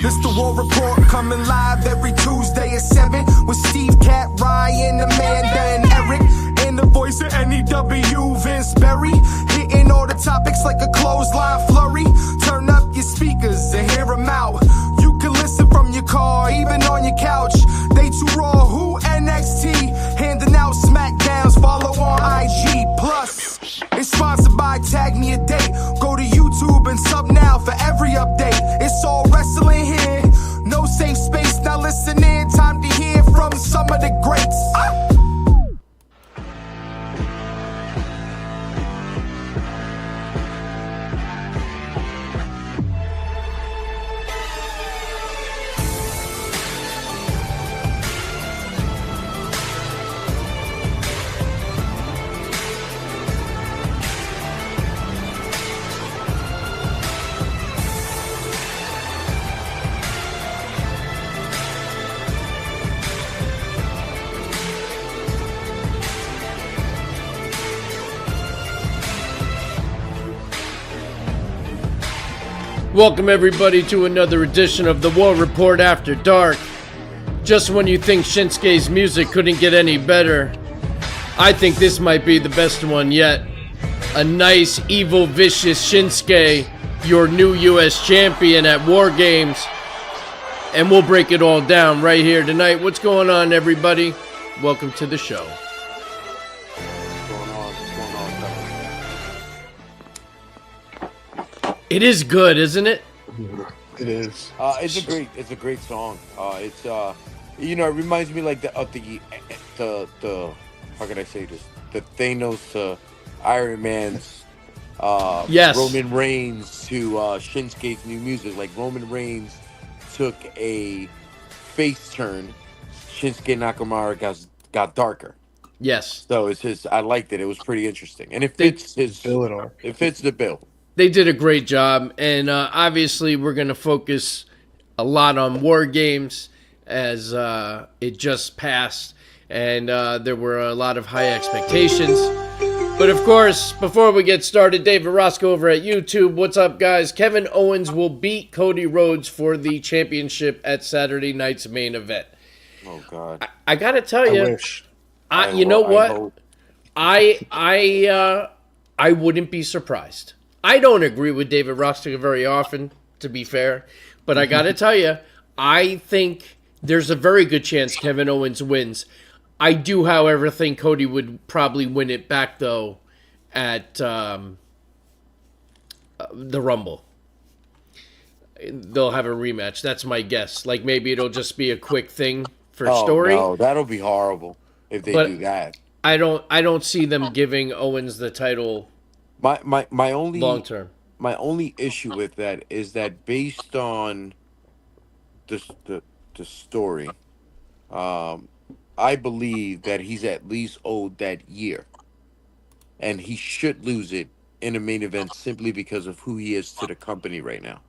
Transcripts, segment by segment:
This the War Report coming live every Tuesday at 7 with Steve, Cat, Ryan, Amanda, and Eric. And the voice of NEW, Vince Berry. Hitting all the topics like a clothesline flurry. Turn up your speakers and hear them out. You can listen from your car, even on your couch. They too raw, who NXT? Handing out SmackDowns, follow on IG. Plus, it's sponsored by Tag Me a Date. Go to YouTube and sub now for every update. It's all wrestling here. No safe space, now listen in. Time to hear from some of the greats. Welcome everybody to another edition of the War Report After Dark. Just when you think Shinsuke's music couldn't get any better, I think this might be the best one yet. A nice, evil, vicious Shinsuke, your new US champion at War Games. And we'll break it all down right here tonight. What's going on, everybody? Welcome to the show. It is good, isn't it? It is. It's a great song. It reminds me like the how can I say this? The Thanos to Iron Man's Yes. Roman Reigns to Shinsuke's new music. Like Roman Reigns took a face turn, Shinsuke Nakamura got darker. Yes. So I liked it. It was pretty interesting, and it fits It fits the bill. They did a great job, and obviously we're going to focus a lot on War Games as it just passed, and there were a lot of high expectations. But of course, before we get started, David Roscoe over at YouTube. What's up, guys? Kevin Owens will beat Cody Rhodes for the championship at Saturday night's main event. Oh God! I got to tell you, you know what? I wouldn't be surprised. I don't agree with David Roscoe very often, to be fair, but I got to tell you, I think there's a very good chance Kevin Owens wins. I do, however, think Cody would probably win it back, though, at the Rumble. They'll have a rematch. That's my guess. Like, maybe it'll just be a quick thing for story. No, that'll be horrible if they do that. I don't see them giving Owens the title. My only long term. My only issue with that is that based on the story, I believe that he's at least owed that year, and he should lose it in a main event simply because of who he is to the company right now.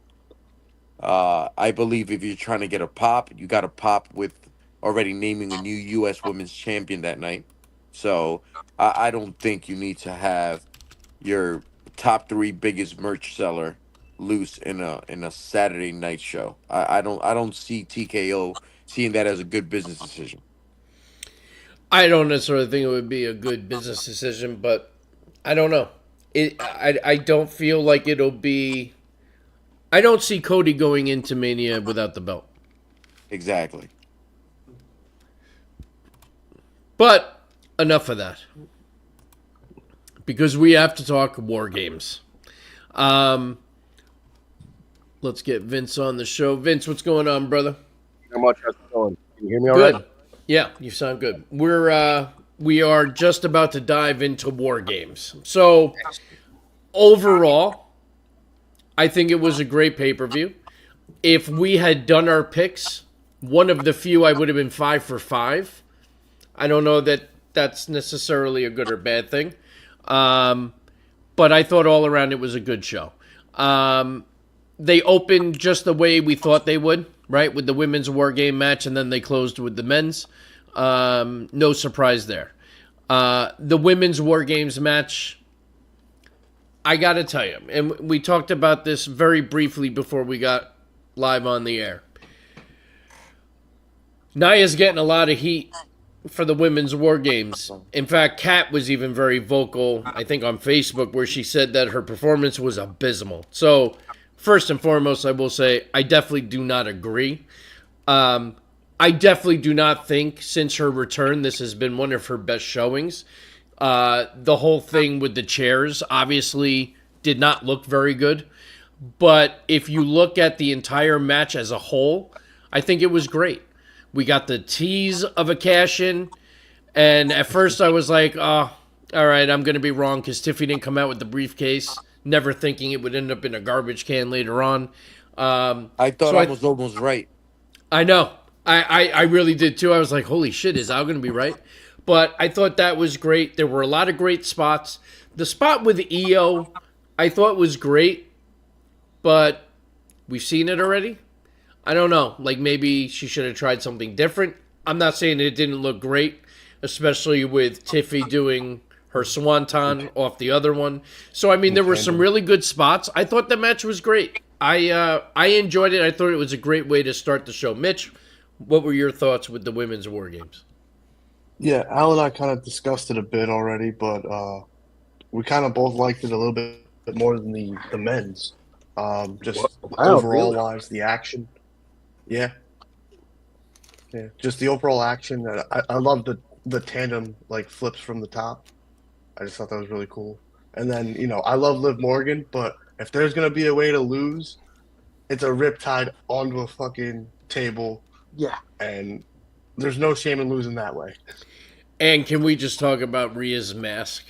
I believe if you're trying to get a pop, you got to pop with already naming a new U.S. Women's Champion that night. So I don't think you need to have your top 3 biggest merch seller loose in a Saturday night show. I don't see TKO seeing that as a good business decision. I don't necessarily think it would be a good business decision, but I don't know. I don't feel like it'll be. I don't see Cody going into Mania without the belt. Exactly. But enough of that. Because we have to talk War Games. Let's get Vince on the show. Vince, what's going on, brother? How much? How's it going? Can you hear me all right? Good. Yeah, you sound good. We are just about to dive into War Games. So, overall, I think it was a great pay-per-view. If we had done our picks, one of the few I would have been 5 for 5. I don't know that that's necessarily a good or bad thing. But I thought all around it was a good show. They opened just the way we thought they would, right? With the women's War Game match, and then they closed with the men's. No surprise there. The women's War Games match, I got to tell you, and we talked about this very briefly before we got live on the air. Nia's getting a lot of heat for the women's war games. In fact, Kat was even very vocal, I think on Facebook, where she said that her performance was abysmal. So, first and foremost, I will say I definitely do not agree. I definitely do not think since her return this has been one of her best showings. The whole thing with the chairs obviously did not look very good. But if you look at the entire match as a whole, I think it was great. We got the tease of a cash-in, and at first I was like, oh, all right, I'm going to be wrong because Tiffy didn't come out with the briefcase, never thinking it would end up in a garbage can later on. I thought so I was almost right. I know. I really did too. I was like, holy shit, is Al going to be right? But I thought that was great. There were a lot of great spots. The spot with Io, I thought was great, but we've seen it already. I don't know. Like maybe she should have tried something different. I'm not saying it didn't look great, especially with Tiffy doing her swanton off the other one. So I mean, there were some really good spots. I thought the match was great. I enjoyed it. I thought it was a great way to start the show. Mitch, what were your thoughts with the women's war games? Yeah, Al and I kind of discussed it a bit already, but we kind of both liked it a little bit more than the men's. Just overall wise, the action. Yeah. Yeah. Just the overall action. I love the tandem like flips from the top. I just thought that was really cool. And then, I love Liv Morgan, but if there's gonna be a way to lose, it's a riptide onto a fucking table. Yeah. And there's no shame in losing that way. And can we just talk about Rhea's mask?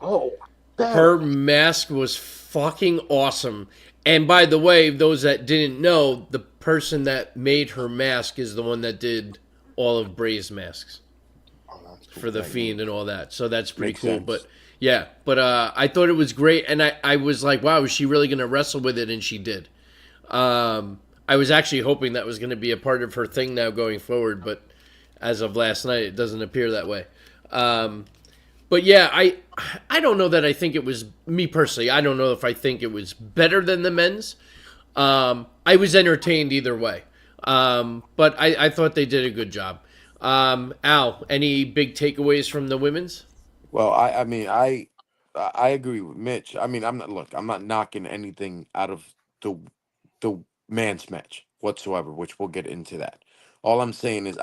Oh, her mask was fucking awesome. And by the way, those that didn't know, the person that made her mask is the one that did all of Bray's masks for the Fiend and all that. So that's pretty Makes cool. sense. But yeah, but I thought it was great, and I was like, wow, is she really going to wrestle with it? And she did. I was actually hoping that was going to be a part of her thing now going forward, but as of last night, it doesn't appear that way. But yeah, I don't know that I think it was, me personally, I don't know if I think it was better than the men's. I was entertained either way. But I thought they did a good job. Al, any big takeaways from the women's? Well, I agree with Mitch. I mean, I'm not knocking anything out of the man's match whatsoever, which we'll get into that. All I'm saying is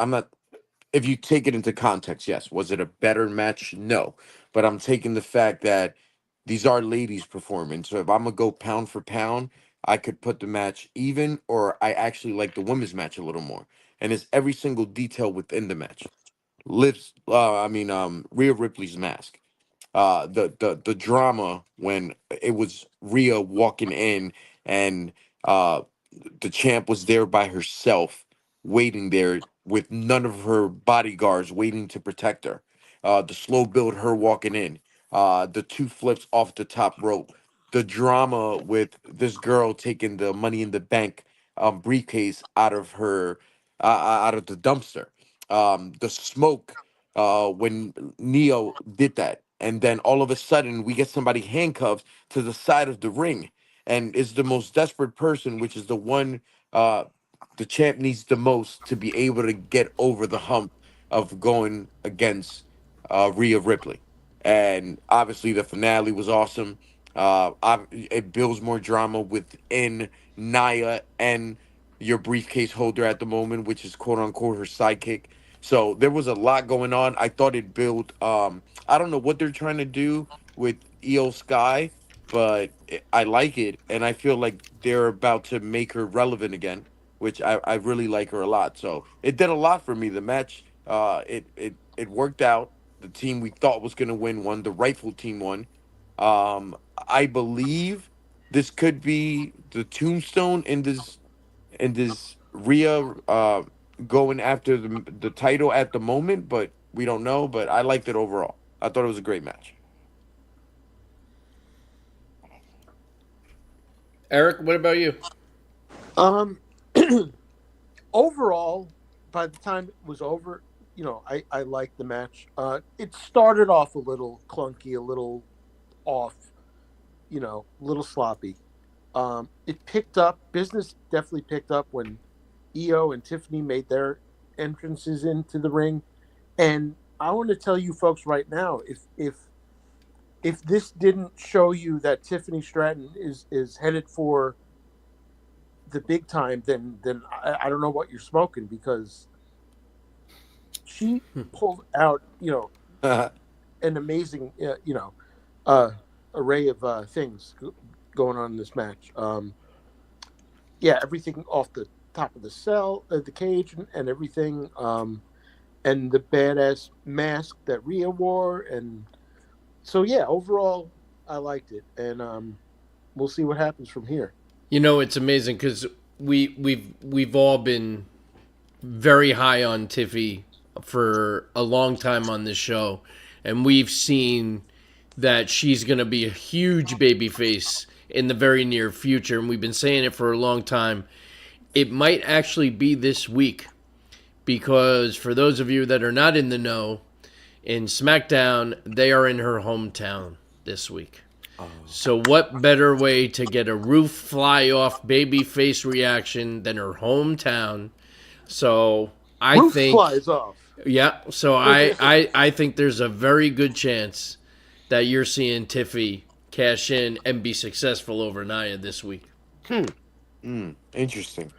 if you take it into context, yes. Was it a better match? No. But I'm taking the fact that these are ladies performing. So if I'm gonna go pound for pound, I could put the match even, or I actually like the women's match a little more. And it's every single detail within the match. Rhea Ripley's mask. The drama when it was Rhea walking in and the champ was there by herself, waiting there with none of her bodyguards waiting to protect her. The slow build, her walking in, the two flips off the top rope, the drama with this girl taking the Money in the Bank briefcase out of the dumpster, the smoke when Neo did that, and then all of a sudden we get somebody handcuffed to the side of the ring, and is the most desperate person, which is the one the champ needs the most to be able to get over the hump of going against Rhea Ripley. And obviously the finale was awesome. It builds more drama within Nia and your briefcase holder at the moment, which is quote unquote her sidekick. So there was a lot going on. I thought it built. I don't know what they're trying to do with Io Sky, but I like it, and I feel like they're about to make her relevant again, which I really like her a lot. So it did a lot for me. The match, it worked out. The team we thought was going to win won. The rightful team won. I believe this could be the tombstone in this Rhea going after the title at the moment, but we don't know. But I liked it overall. I thought it was a great match. Eric, what about you? Overall, by the time it was over, I liked the match. It started off a little clunky, a little off, a little sloppy. It picked up. Business definitely picked up when Io and Tiffany made their entrances into the ring. And I want to tell you folks right now, if this didn't show you that Tiffany Stratton is headed for the big time, then I don't know what you're smoking, because she pulled out an amazing array of things going on in this match. Everything off the top of the cage, and everything, and the badass mask that Rhea wore, and so overall I liked it, and we'll see what happens from here. It's amazing because we've all been very high on Tiffy for a long time on this show, and we've seen that she's going to be a huge babyface in the very near future, and we've been saying it for a long time. It might actually be this week, because for those of you that are not in the know, in SmackDown, they are in her hometown this week. So what better way to get a roof fly off babyface reaction than her hometown? So I Roof think flies off. Yeah, so I think there's a very good chance that you're seeing Tiffy cash in and be successful over Nia this week. Interesting.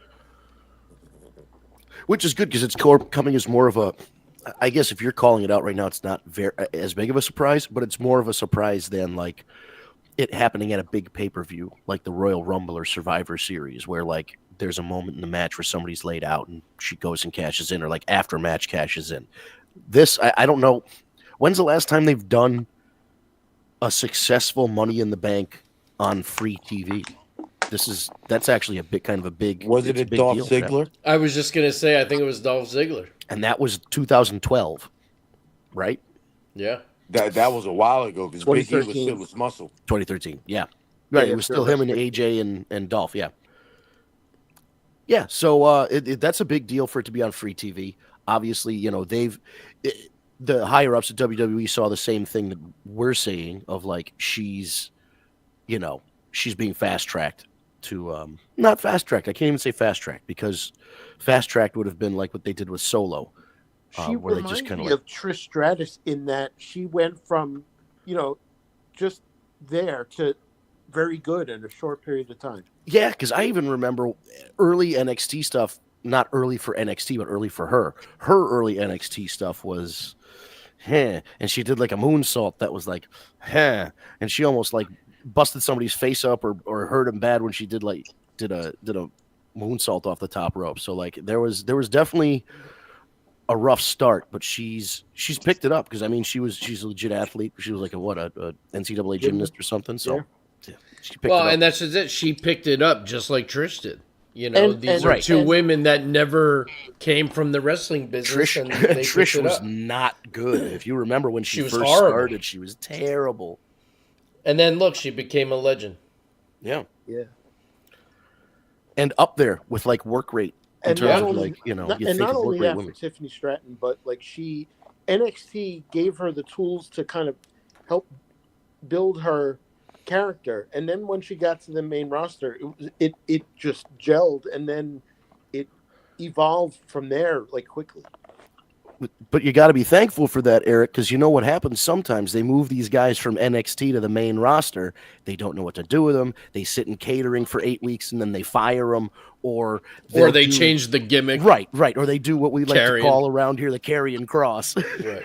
Which is good, because it's coming as more of a, I guess if you're calling it out right now, it's not as big of a surprise, but it's more of a surprise than like it happening at a big pay-per-view like the Royal Rumble or Survivor Series, where like there's a moment in the match where somebody's laid out and she goes and cashes in, or like after match cashes in. This, I don't know. When's the last time they've done a successful Money in the Bank on free TV? That's actually a big. Was it a Dolph Ziggler? I was just going to say, I think it was Dolph Ziggler. And that was 2012, right? Yeah. That was a while ago, because Big E was still with Muscle. 2013, yeah. Right, it was still him and AJ and Dolph, yeah. Yeah, so that's a big deal for it to be on free TV. Obviously, the higher ups at WWE saw the same thing that we're saying, of like she's being fast tracked to not fast tracked. I can't even say fast tracked, because fast tracked would have been like what they did with Solo. She where reminds they just kind me of of Trish Stratus in that she went from just there to very good in a short period of time. Yeah, because I even remember early NXT stuff, not early for NXT, but early for her. Her early NXT stuff was, and she did like a moonsault that was like, and she almost like busted somebody's face up or hurt him bad when she did a moonsault off the top rope. So like there was definitely a rough start, but she's picked it up, because I mean she's a legit athlete. She was like a NCAA gymnast or something. So. Yeah. She picked it up. And that's just it. She picked it up just like Trish did. These are two women that never came from the wrestling business. Trish was not good. If you remember when she first started, she was terrible. And then look, she became a legend. Yeah. Yeah. And up there with like work rate. And not only after women. Tiffany Stratton, but like NXT gave her the tools to kind of help build her character, and then when she got to the main roster, it just gelled, and then it evolved from there like quickly. But you got to be thankful for that, Eric, because you know what happens sometimes. They move these guys from NXT to the main roster. They don't know what to do with them. They sit in catering for 8 weeks, and then they fire them, or they change the gimmick. Right. Or they do what we like to call around here the carrying cross. Right.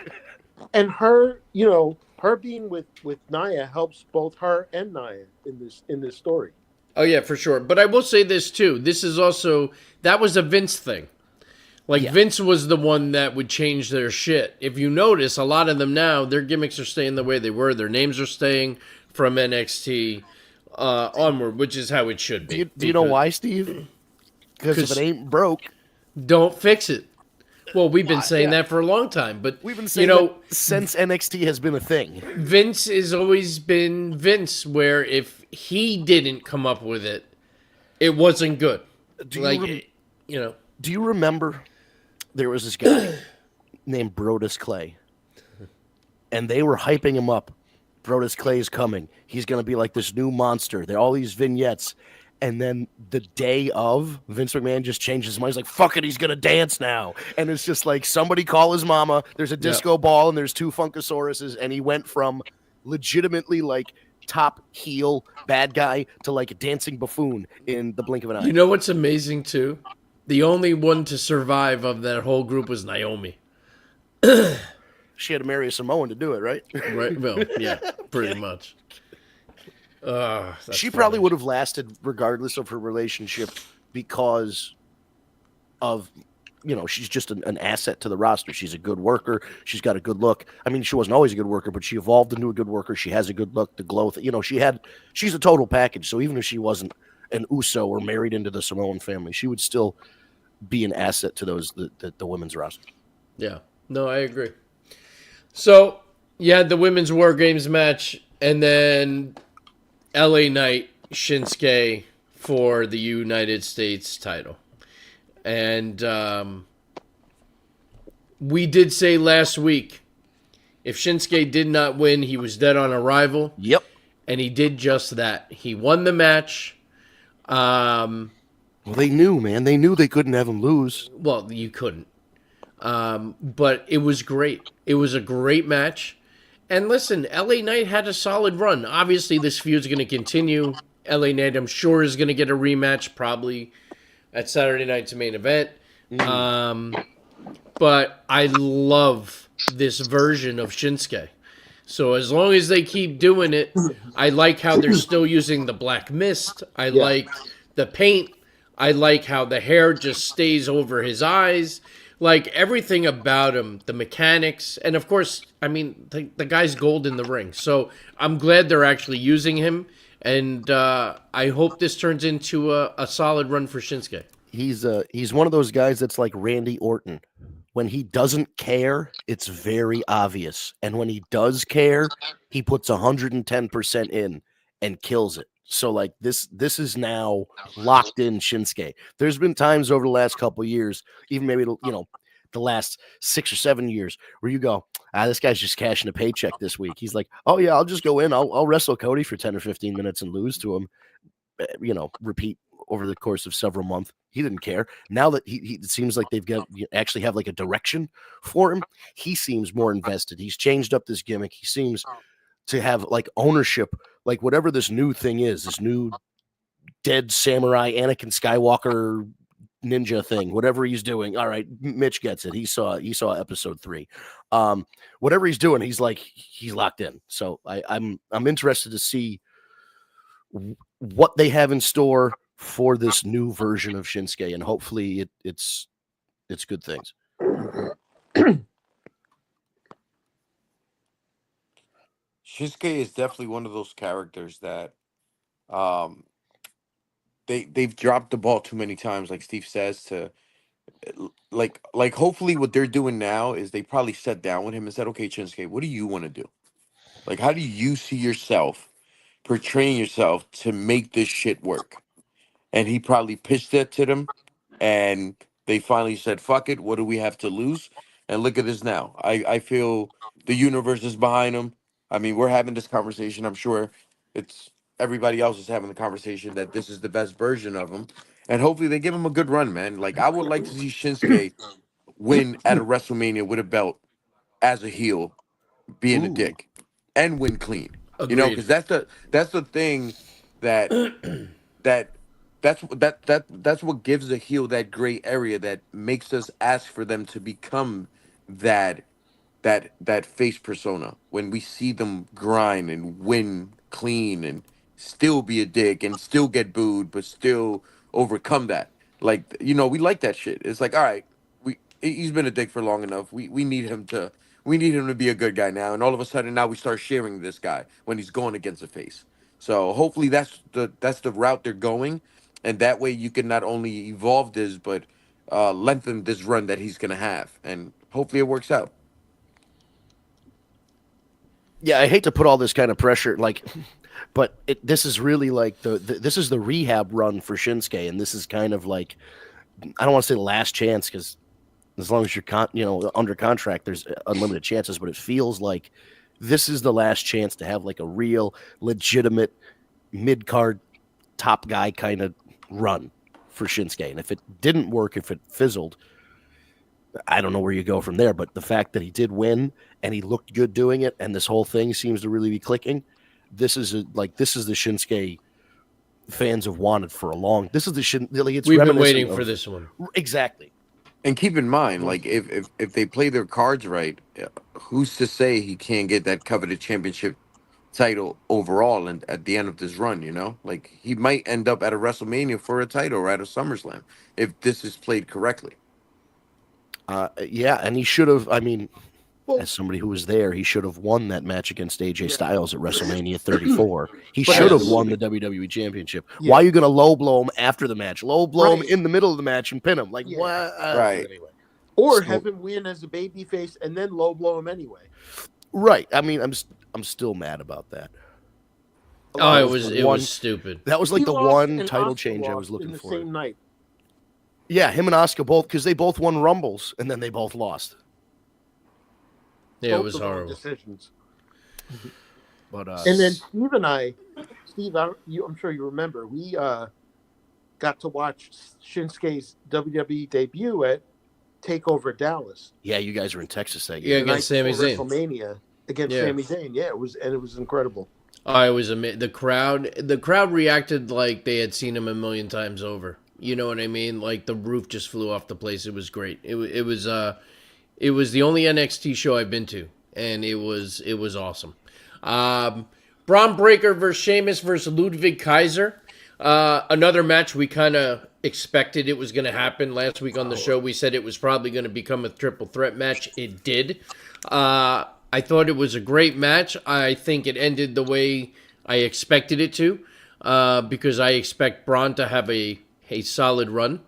And her, her being with Nia helps both her and Nia in this story. Oh yeah, for sure. But I will say this too. This is also, that was a Vince thing. Like Vince was the one that would change their shit. If you notice, a lot of them now, their gimmicks are staying the way they were. Their names are staying from NXT onward, which is how it should be. Do you know why, Steve? Because if it ain't broke, don't fix it. Well, we've been saying that for a long time, but we've been saying that since NXT has been a thing. Vince has always been Vince, where if he didn't come up with it, it wasn't good. Do you remember there was this guy named Brodus Clay, and they were hyping him up Brodus Clay is coming. He's going to be like this new monster. There are all these vignettes. And then the day of, Vince McMahon just changed his mind. He's like, fuck it, he's going to dance now. And it's just like, somebody call his mama. There's a disco ball and there's 2 Funkosauruses. And he went from legitimately like top heel bad guy to like a dancing buffoon in the blink of an eye. You know what's amazing too? The only one to survive of that whole group was Naomi. She had to marry a Samoan to do it, right? Right? Well, yeah, pretty much. She probably would have lasted regardless of her relationship because of, she's just an asset to the roster. She's a good worker. She's got a good look. I mean, she wasn't always a good worker, but she evolved into a good worker. She has a good look, the glow. She's a total package. So even if she wasn't an Uso or married into the Samoan family, she would still be an asset to the women's roster. Yeah. No, I agree. So, you had the women's War Games match, and then LA Knight, Shinsuke for the United States title. And we did say last week, if Shinsuke did not win, he was dead on arrival. Yep. And he did just that. He won the match. Well, they knew, man. They knew they couldn't have him lose. Well, you couldn't. But it was great. It was a great match. And listen, LA Knight had a solid run. Obviously, this feud's going to continue. LA Knight, I'm sure, is going to get a rematch probably at Saturday night's main event. But I love this version of Shinsuke. So as long as they keep doing it, I like how they're still using the black mist. I like the paint. I like how the hair just stays over his eyes. Like, everything about him, the mechanics, and of course, I mean, the guy's gold in the ring. So I'm glad they're actually using him, and I hope this turns into a solid run for Shinsuke. He's one of those guys that's like Randy Orton. When he doesn't care, it's very obvious. And when he does care, he puts 110% in and kills it. So, like, this is now locked in Shinsuke. There's been times over the last couple of years, even maybe, the last 6 or 7 years, where you go, this guy's just cashing a paycheck this week. He's like, oh, yeah, I'll just go in. I'll wrestle Cody for 10 or 15 minutes and lose to him, repeat over the course of several months. He didn't care. Now that he it seems like they've actually have like a direction for him, he seems more invested. He's changed up this gimmick. He seems to have like ownership, like whatever this new thing is, this new dead samurai Anakin Skywalker ninja thing, whatever he's doing. All right, Mitch gets it. He saw episode 3. Whatever he's doing, he's locked in. So I'm interested to see what they have in store for this new version of Shinsuke, and hopefully it's good things. Shinsuke is definitely one of those characters that they've dropped the ball too many times, like Steve says, to like hopefully what they're doing now is they probably sat down with him and said, okay, Shinsuke, what do you want to do? Like, how do you see yourself portraying yourself to make this shit work? And he probably pitched that to them, and they finally said, fuck it, what do we have to lose? And look at this now. I feel the universe is behind him. I mean, we're having this conversation. I'm sure it's everybody else is having the conversation that this is the best version of him. And hopefully they give him a good run, man. Like, I would like to see Shinsuke win at a WrestleMania with a belt as a heel, being a dick, and win clean. Agreed. You know, because that's the thing that's what gives the heel that gray area that makes us ask for them to become that face persona. When we see them grind and win clean and still be a dick and still get booed but still overcome that. Like, we like that shit. It's like, all right, he's been a dick for long enough. We need him to be a good guy now, and all of a sudden now we start sharing this guy when he's going against a face. So hopefully that's the route they're going. And that way you can not only evolve this, but lengthen this run that he's going to have. And hopefully it works out. Yeah, I hate to put all this kind of pressure, but this is really like this is the rehab run for Shinsuke. And this is kind of like, I don't want to say the last chance, because as long as you're under contract, there's unlimited chances. But it feels like this is the last chance to have like a real legitimate mid-card top guy kind of run for Shinsuke. And if it didn't work, if it fizzled, I don't know where you go from there. But the fact that he did win and he looked good doing it, and this whole thing seems to really be clicking, this is the Shinsuke fans have wanted for a long. This is the We've been waiting for this one. Exactly. And keep in mind, like if they play their cards right, who's to say he can't get that coveted championship title overall and at the end of this run, you know? Like he might end up at a WrestleMania for a title or at a SummerSlam if this is played correctly. Yeah, and he should have. I mean, Well- as somebody who was there, he should have won that match against AJ Styles at WrestleMania 34. He But should have yes. won the WWE Championship. Yeah. Why are you going to low blow him after the match? Low blow him Right. in the middle of the match and pin him? Like Yeah. what? Right. Anyway. Or So- have him win as a babyface and then low blow him anyway. Right. I mean, I'm still mad about that. Oh, That it was was the one- stupid. That was like He the lost one and title Asuka change I lost was looking in the for. same night. Yeah, him and Asuka both, because they both won Rumbles and then they both lost. Yeah, it Both was of them horrible. Decisions. But And then Steve and I, I'm sure you remember, we got to watch Shinsuke's WWE debut at Takeover Dallas. yeah, you guys were in Texas that Yeah, year. the night against Sami before Zayn. WrestleMania against Yeah. Sami Zayn. Yeah, it was incredible. Oh, it was the crowd reacted like they had seen him a million times over. You know what I mean? Like the roof just flew off the place. It was great. It was the only NXT show I've been to, and it was awesome. Braun Breaker versus Sheamus versus Ludwig Kaiser. Another match we kind of expected it was going to happen. Last week on the show, we said it was probably going to become a triple threat match. It did. I thought it was a great match. I think it ended the way I expected it to, because I expect Braun to have a solid run.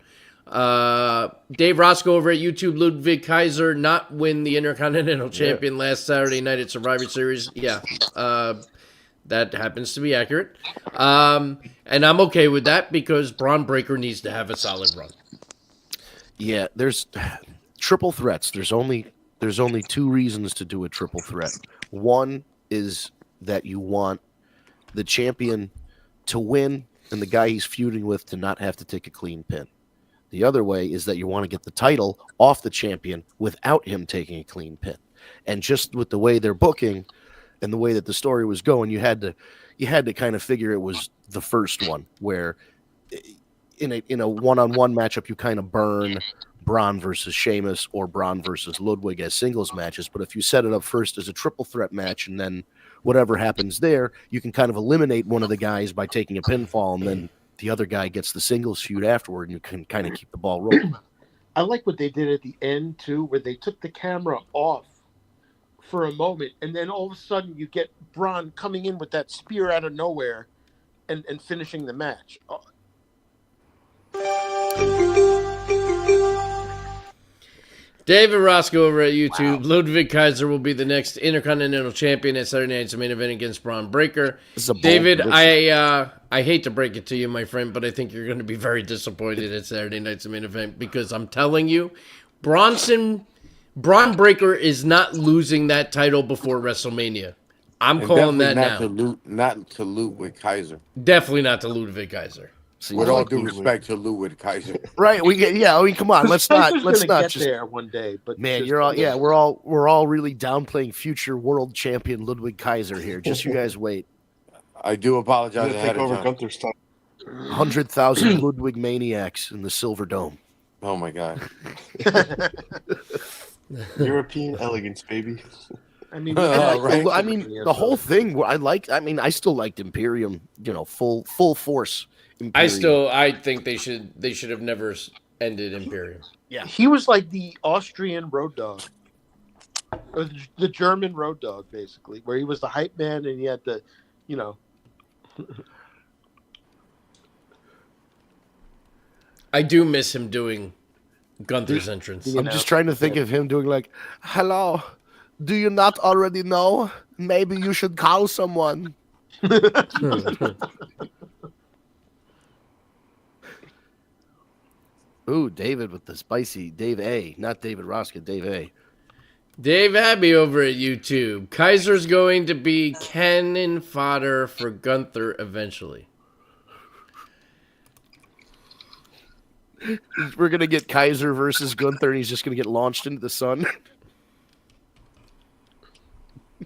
Dave Roscoe over at YouTube, Ludwig Kaiser not win the Intercontinental Champion last Saturday night at Survivor Series. Yeah, that happens to be accurate. And I'm okay with that because Braun Breaker needs to have a solid run. Yeah, there's triple threats. There's only two reasons to do a triple threat. One is that you want the champion to win and the guy he's feuding with to not have to take a clean pin. The other way is that you want to get the title off the champion without him taking a clean pin. And just with the way they're booking and the way that the story was going, you had to kind of figure it was the first one where in a one-on-one matchup you kind of burn Braun versus Sheamus or Braun versus Ludwig as singles matches. But if you set it up first as a triple threat match and then whatever happens there, you can kind of eliminate one of the guys by taking a pinfall and then the other guy gets the singles feud afterward and you can kind of keep the ball rolling. I like what they did at the end too, where they took the camera off for a moment, and then all of a sudden you get Braun coming in with that spear out of nowhere and finishing the match. David Roscoe over at YouTube. Wow. Ludwig Kaiser will be the next Intercontinental Champion at Saturday night's main event against Braun Breaker. David, I hate to break it to you, my friend, but I think you're going to be very disappointed at Saturday night's main event because I'm telling you, Braun Breaker is not losing that title before WrestleMania. I'm calling that now. Not to Ludwig Kaiser. Definitely not to Ludwig Kaiser. See, with all due respect to Ludwig Kaiser, right? Come on, let's not get just there one day. But man, we're all really downplaying future world champion Ludwig Kaiser here. Just you guys wait. I do apologize ahead of time. Gunther's time. 100,000 Ludwig maniacs in the Silver Dome. Oh my God! European elegance, baby. I mean, the whole thing. I still liked Imperium. Full force. Imperium. I think they should have never ended Imperium. Yeah, he was like the Austrian Road Dogg, or the German Road Dogg, basically, where he was the hype man and he had to, I do miss him doing Gunther's entrance. I'm just trying to think of him doing like, "Hello, do you not already know? Maybe you should call someone." Ooh, David with the spicy Dave A, not David Roscoe, Dave A. Dave Abbey over at YouTube. Kaiser's going to be cannon fodder for Gunther eventually. We're gonna get Kaiser versus Gunther, and he's just gonna get launched into the sun.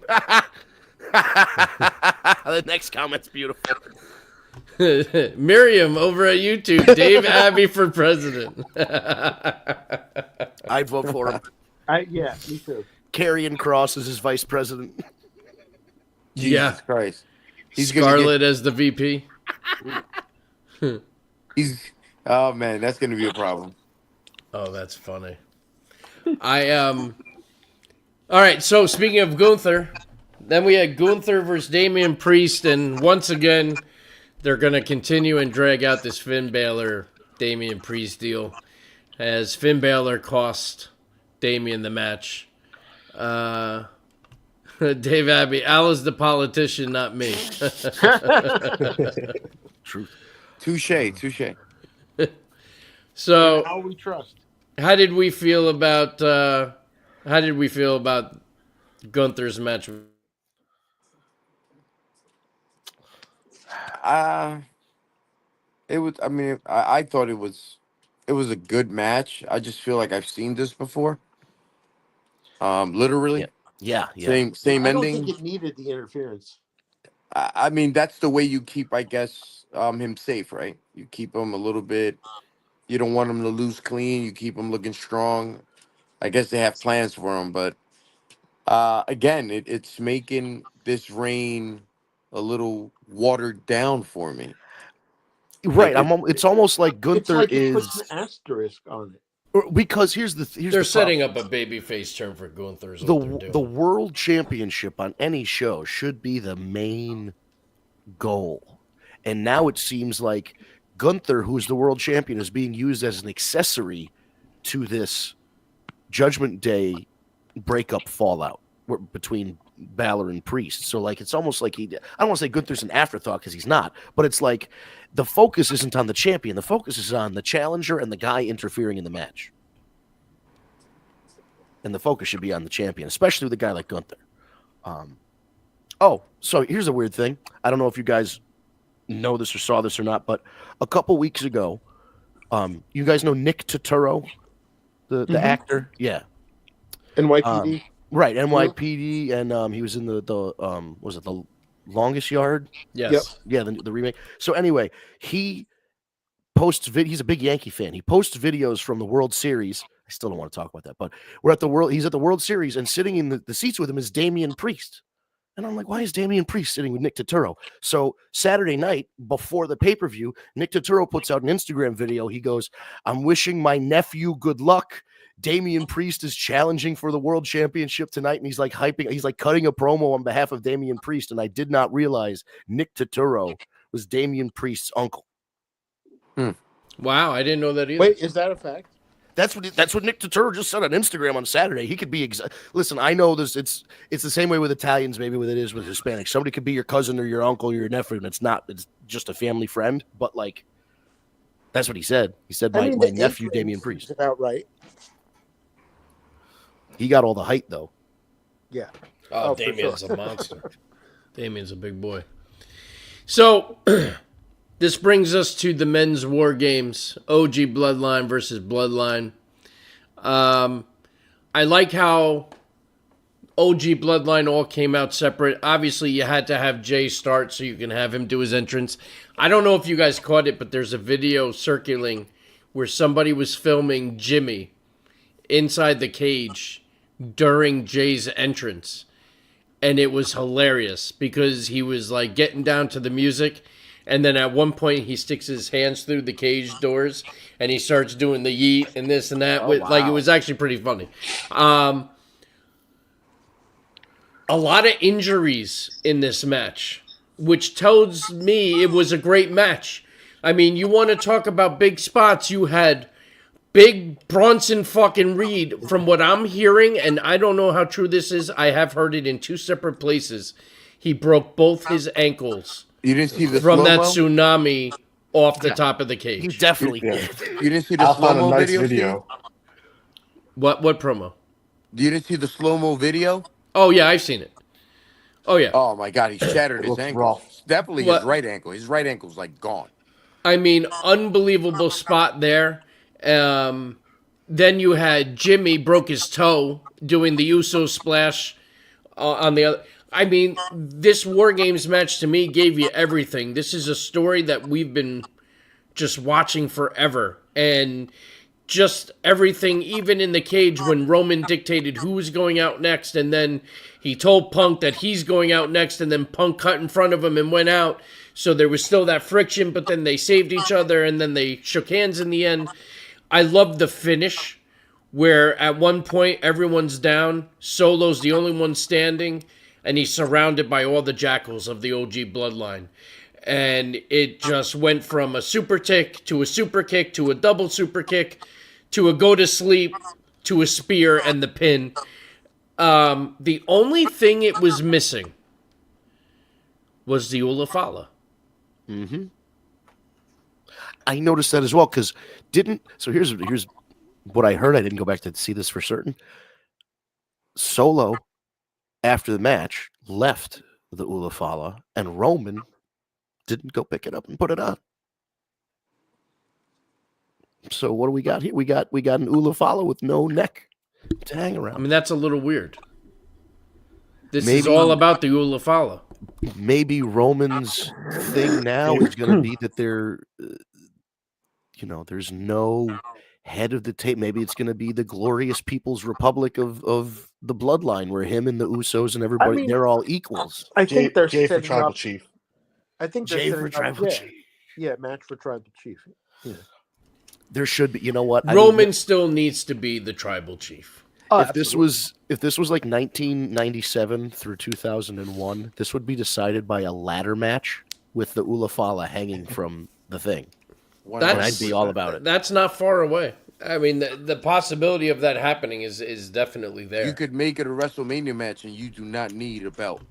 The next comment's beautiful. Miriam over at YouTube. Dave Abbey for president. I'd vote for him. Yeah, me too. Karrion Kross is his vice president. Jesus Yeah. Christ. He's Scarlett as the VP. Oh man, that's gonna be a problem. Oh, that's funny. All right, so speaking of Gunther, then we had Gunther versus Damian Priest, and once again, they're going to continue and drag out this Finn Balor Damian Priest deal, as Finn Balor cost Damian the match. Dave Abbey, Al is the politician, not me. Truth. Touche. So, How we trust. how did we feel about Gunther's match? It was. I mean, I thought it was a good match. I just feel like I've seen this before. Literally, Yeah. same I don't ending. think it needed the interference. I mean, that's the way you keep, I guess, him safe, right? You keep him a little bit. You don't want him to lose clean. You keep him looking strong. I guess they have plans for him, but again, it's making this reign a little watered down for me. Right. It's almost like It's Gunther like it is puts an asterisk on it. because here's the They're setting up a babyface turn for Gunther. Is what they're doing. the world championship on any show should be the main goal, and now it seems like Gunther, who's the world champion, is being used as an accessory to this Judgment Day breakup fallout between Balor and Priest. So like it's almost like I don't want to say Gunther's an afterthought because he's not, but it's like the focus isn't on the champion. The focus is on the challenger and the guy interfering in the match. And the focus should be on the champion, especially with a guy like Gunther. So here's a weird thing. I don't know if you guys know this or saw this or not, but a couple weeks ago, you guys know Nick Turturro, the actor? Yeah. NYPD. Right, NYPD, and he was in the was it the Longest Yard? Yes. Yeah, the remake. So anyway, he posts he's a big Yankee fan. He posts videos from the World Series. I still don't want to talk about that, but he's at the World Series, and sitting in the seats with him is Damian Priest. And I'm like, why is Damian Priest sitting with Nick Turturro? So Saturday night, before the pay-per-view, Nick Turturro puts out an Instagram video. He goes, I'm wishing my nephew good luck. Damian Priest is challenging for the world championship tonight. And he's like cutting a promo on behalf of Damian Priest. And I did not realize Nick Turturro was Damian Priest's uncle. Wow, I didn't know that either. Wait, is that a fact? That's what Nick Turturro just said on Instagram on Saturday. He could be listen. I know this. It's the same way with Italians, maybe with it is with Hispanics. Somebody could be your cousin or your uncle or your nephew, and it's not. It's just a family friend. But like, that's what he said. He said my nephew Damian Priest. About right. He got all the height though. Yeah. Oh, for Damien's sure. a monster. Damien's a big boy. So, this brings us to the men's war games. OG Bloodline versus Bloodline. I like how OG Bloodline all came out separate. Obviously, you had to have Jay start so you can have him do his entrance. I don't know if you guys caught it, but there's a video circulating where somebody was filming Jimmy inside the cage during Jay's entrance. And it was hilarious because he was like getting down to the music. And then at one point he sticks his hands through the cage doors and he starts doing the yeet and this and that. Like, it was actually pretty funny. A lot of injuries in this match, which tells me it was a great match. I mean, you want to talk about big spots. You had Big Bronson fucking Reed, from what I'm hearing, and I don't know how true this is. I have heard it in two separate places. He broke both his ankles. You didn't see the from that slow-mo? tsunami off the top of the He cage. definitely Yeah. did. You didn't see the I'll find a slow-mo nice video? video. What promo? You didn't see the slow-mo video? Oh yeah, I've seen it. Oh yeah. Oh my God, he shattered his Looks ankle. rough. Definitely his What? right ankle. His right ankle's like gone. I mean, unbelievable spot there. Then you had Jimmy broke his toe doing the Uso splash on the other. I mean, this War Games match to me gave you everything. This is a story that we've been just watching forever. And just everything, even in the cage when Roman dictated who was going out next, and then he told Punk that he's going out next, and then Punk cut in front of him and went out. So there was still that friction, but then they saved each other, and then they shook hands in the end. I love the finish, where at one point everyone's down, Solo's the only one standing, and he's surrounded by all the jackals of the OG bloodline. And it just went from a super kick to a super kick to a double super kick to a go to sleep to a spear and the pin. The only thing it was missing was the Ulafala. Mm-hmm. I noticed that as well because so here's what I heard. I didn't go back to see this for certain. Solo, after the match, left the Ulafala, and Roman didn't go pick it up and put it on. So what do we got here? We got an Ulafala with no neck to hang around. I mean, that's a little weird. This is Maybe- all about the Ulafala. Maybe Roman's thing now is going to be that there's no head of the tape. Maybe it's going to be the glorious People's Republic of the bloodline, where him and the Usos and everybody, they're all equals. I think they're Jay for setting Tribal up. Chief. I think they're Jay setting for up, Tribal yeah, Chief. Yeah, match for Tribal Chief. Yeah. There should be. You know what? Roman still needs to be the tribal chief. Oh, if this was like 1997 through 2001, this would be decided by a ladder match with the Ulafala hanging from the thing. And I'd be all about it. That's not far away. I mean, the possibility of that happening is definitely there. You could make it a WrestleMania match, and you do not need a belt.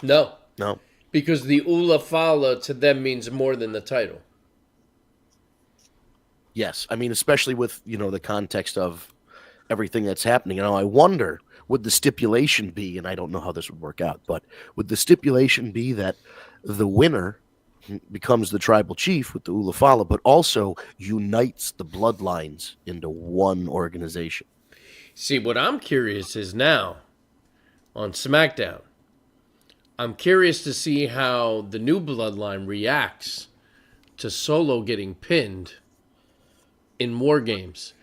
No, No. because the Ulafala to them means more than the title. Yes, I mean, especially with the context of everything that's happening. I wonder, would the stipulation be, and I don't know how this would work out, but would the stipulation be that the winner becomes the tribal chief with the Ulafala, but also unites the bloodlines into one organization? See, what I'm curious is now on SmackDown, I'm curious to see how the new bloodline reacts to Solo getting pinned in War Games.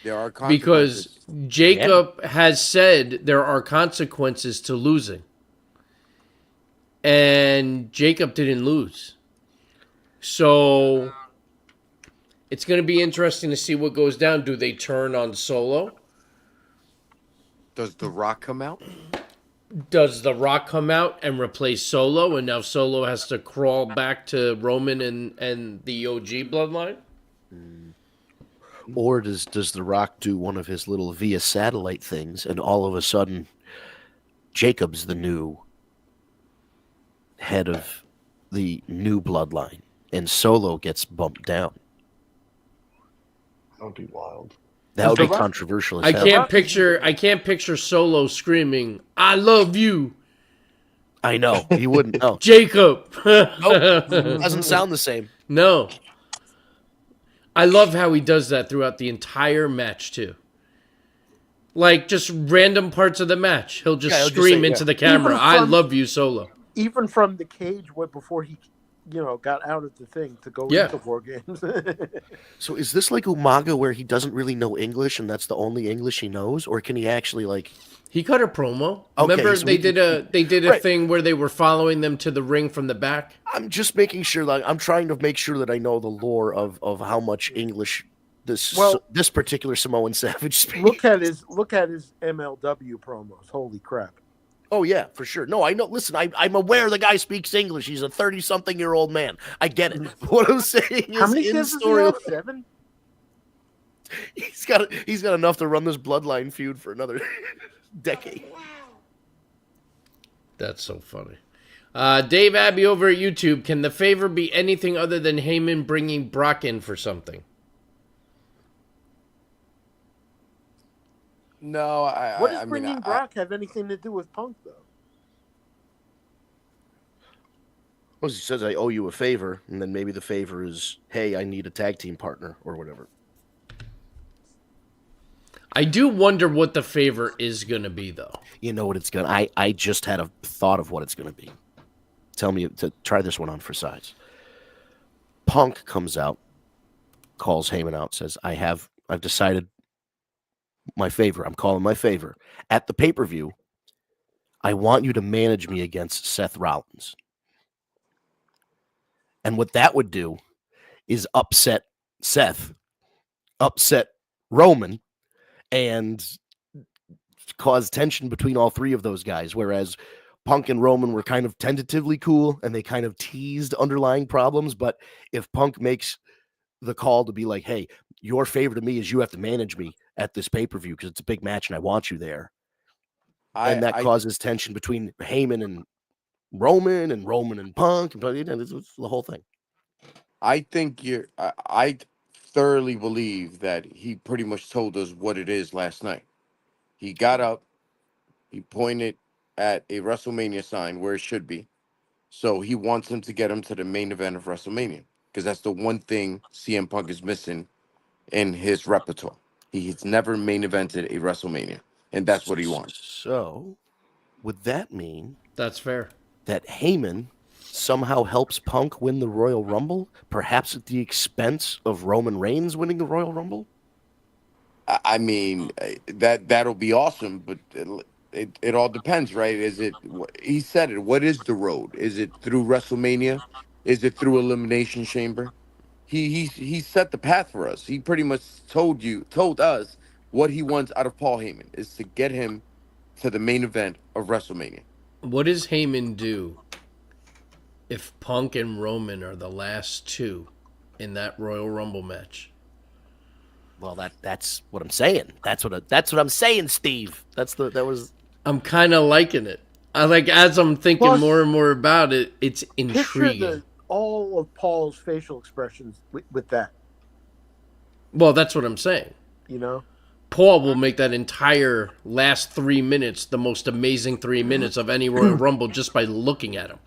There are consequences. Because Jacob has said there are consequences to losing. And Jacob didn't lose. So it's going to be interesting to see what goes down. Do they turn on Solo? Does The Rock come out? Does The Rock come out and replace Solo? And now Solo has to crawl back to Roman and the OG bloodline? Or does The Rock do one of his little via satellite things, and all of a sudden Jacob's the new head of the new bloodline, and Solo gets bumped down? That would be wild. That would be The Rock- controversial as I hell. can't picture Solo screaming, "I love you, I know. He wouldn't. No. Jacob." Nope. Doesn't sound the same. No. I love how he does that throughout the entire match, too. Like, just random parts of the match. He'll just He'll just scream say, into the camera, Even "I from- love you, Solo." Even from the cage before he, got out of the thing to go Yeah. into War Games. So is this like Umaga where he doesn't really know English and that's the only English he knows? Or can he actually like... He cut a promo. Okay, Remember so they did a Right. thing where they were following them to the ring from the back? I'm just making sure, like, I'm trying to make sure that I know the lore of how much English this particular Samoan Savage speaks. look at his MLW promos. Holy crap! Oh yeah, for sure. No, I know. Listen, I'm aware the guy speaks English. He's a 30-something-year-old man. I get it. What I'm saying is, How many in kids does he story, have? 7? he's got enough to run this bloodline feud for another decade. That's so funny. Dave Abbey over at YouTube, can the favor be anything other than Heyman bringing Brock in for something? No, What does I mean, bringing Brock have anything to do with Punk, though? Well, he says, I owe you a favor, and then maybe the favor is, hey, I need a tag team partner or whatever. I do wonder what the favor is going to be, though. You know what it's going to... I just had a thought of what it's going to be. Tell me to try this one on for size. Punk comes out, calls Heyman out, says, I've decided my favor. I'm calling my favor. At the pay-per-view, I want you to manage me against Seth Rollins. And what that would do is upset Seth, upset Roman, and cause tension between all three of those guys. Whereas Punk and Roman were kind of tentatively cool and they kind of teased underlying problems. But if Punk makes the call to be like, hey, your favor to me is you have to manage me at this pay-per-view because it's a big match and I want you there. And that causes tension between Heyman and Roman and Punk, and it's the whole thing. I think I thoroughly believe that he pretty much told us what it is last night. He got up, he pointed at a WrestleMania sign where it should be. So he wants him to get him to the main event of WrestleMania because that's the one thing CM Punk is missing in his repertoire. He's never main evented a WrestleMania, and that's what he wants. So, would that mean That's fair. that Heyman somehow helps Punk win the Royal Rumble, perhaps at the expense of Roman Reigns winning the Royal Rumble? I mean, that'll be awesome, but it all depends, right? He said it. What is the road? Is it through WrestleMania? Is it through Elimination Chamber? He set the path for us. He pretty much told us what he wants out of Paul Heyman is to get him to the main event of WrestleMania. What does Heyman do if Punk and Roman are the last two in that Royal Rumble match? Well, that's what I'm saying. That's what I'm saying, Steve. I'm kind of liking it. As I'm thinking Plus, more and more about it, it's Picture intriguing. all of Paul's facial expressions with that. Well, that's what I'm saying. You know, Paul will make that entire last 3 minutes the most amazing 3 minutes of any Royal Rumble just by looking at him.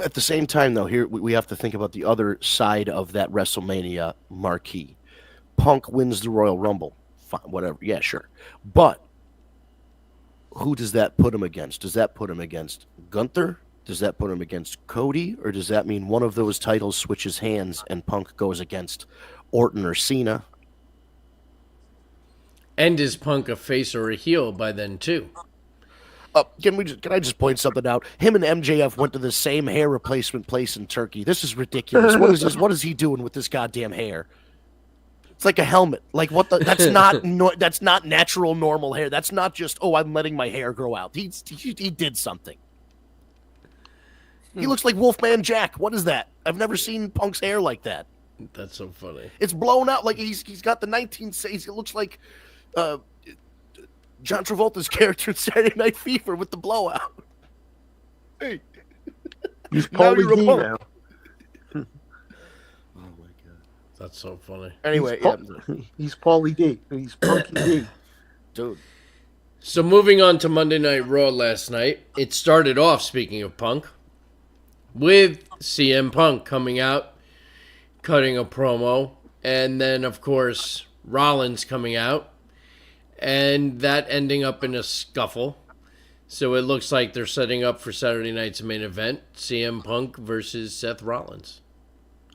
At the same time, though, here we have to think about the other side of that WrestleMania marquee. Punk wins the Royal Rumble. Fine, whatever. Yeah, sure. But who does that put him against? Does that put him against Gunther? Does that put him against Cody? Or does that mean one of those titles switches hands and Punk goes against Orton or Cena? And is Punk a face or a heel by then, too? Can I just point something out? Him and MJF went to the same hair replacement place in Turkey. This is ridiculous. What is he doing with this goddamn hair? It's like a helmet. Like what? That's not that's not natural, normal hair. That's not just I'm letting my hair grow out. He did something. He looks like Wolfman Jack. What is that? I've never seen Punk's hair like that. That's so funny. It's blown out like he's got the 1960s. It looks like John Travolta's character in Saturday Night Fever with the blowout. Hey, he's Paulie D now. Oh my god, that's so funny. Anyway, he's Paulie D. He's Punky D, dude. So moving on to Monday Night Raw last night, it started off, speaking of Punk, with CM Punk coming out, cutting a promo, and then of course Rollins coming out. And that ending up in a scuffle. So it looks like they're setting up for Saturday night's main event, CM Punk versus Seth Rollins.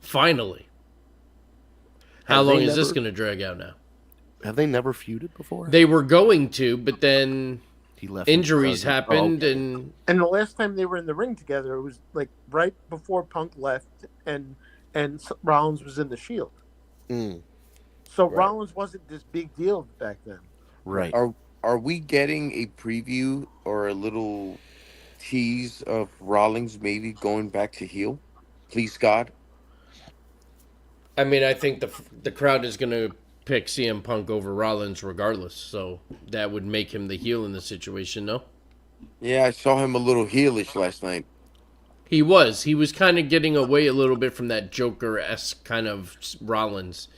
Finally. How long is this going to drag out now? Have they never feuded before? They were going to, but then he left injuries happened. And the last time they were in the ring together, it was like right before Punk left and Rollins was in the Shield. Mm. So right. Rollins wasn't this big deal back then. Right. Are we getting a preview or a little tease of Rollins maybe going back to heel? Please, God. I mean, I think the crowd is going to pick CM Punk over Rollins regardless, so that would make him the heel in the situation, no? Yeah, I saw him a little heelish last night. He was kind of getting away a little bit from that Joker-esque kind of Rollins.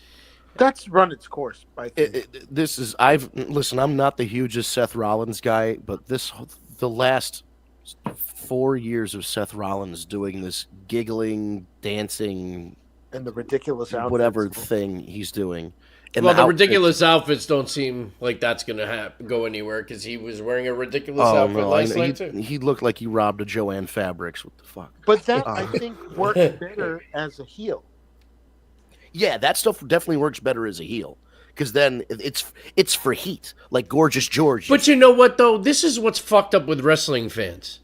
That's run its course. I think. I'm not the hugest Seth Rollins guy, but the last 4 years of Seth Rollins doing this giggling, dancing, And the ridiculous outfits. whatever thing he's doing. And Well, the outfits- ridiculous outfits don't seem like that's going to go anywhere because he was wearing a ridiculous Oh outfit no, last night too. he looked like he robbed a Joanne Fabrics. What the fuck? But that I think works better as a heel. Yeah, that stuff definitely works better as a heel because then it's for heat, like Gorgeous George. But you know what, though? This is what's fucked up with wrestling fans.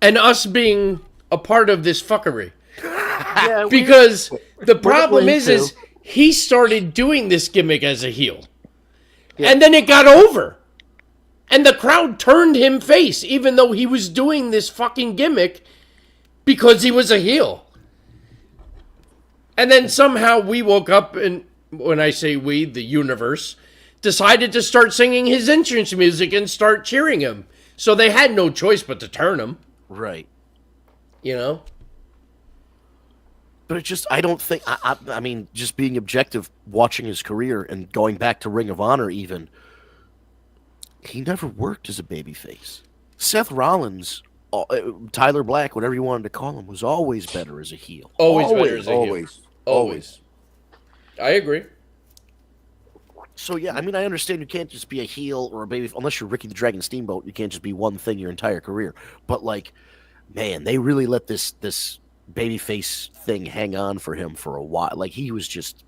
And us being a part of this fuckery. Yeah, Because the problem blame is too. he started doing this gimmick as a heel. And then it got over. And the crowd turned him face, even though he was doing this fucking gimmick because he was a heel. And then somehow we woke up, and when I say we, the universe, decided to start singing his entrance music and start cheering him. So they had no choice but to turn him, right. you know? But it just, I don't think, I mean, just being objective, watching his career and going back to Ring of Honor even, he never worked as a babyface. Seth Rollins, Tyler Black, whatever you wanted to call him, was always better as a heel. Always better as a heel. Always. I agree. So yeah, I mean, I understand you can't just be a heel or a baby unless you're Ricky the Dragon Steamboat. You can't just be one thing your entire career. But like, man, they really let this babyface thing hang on for him for a while. Like he was just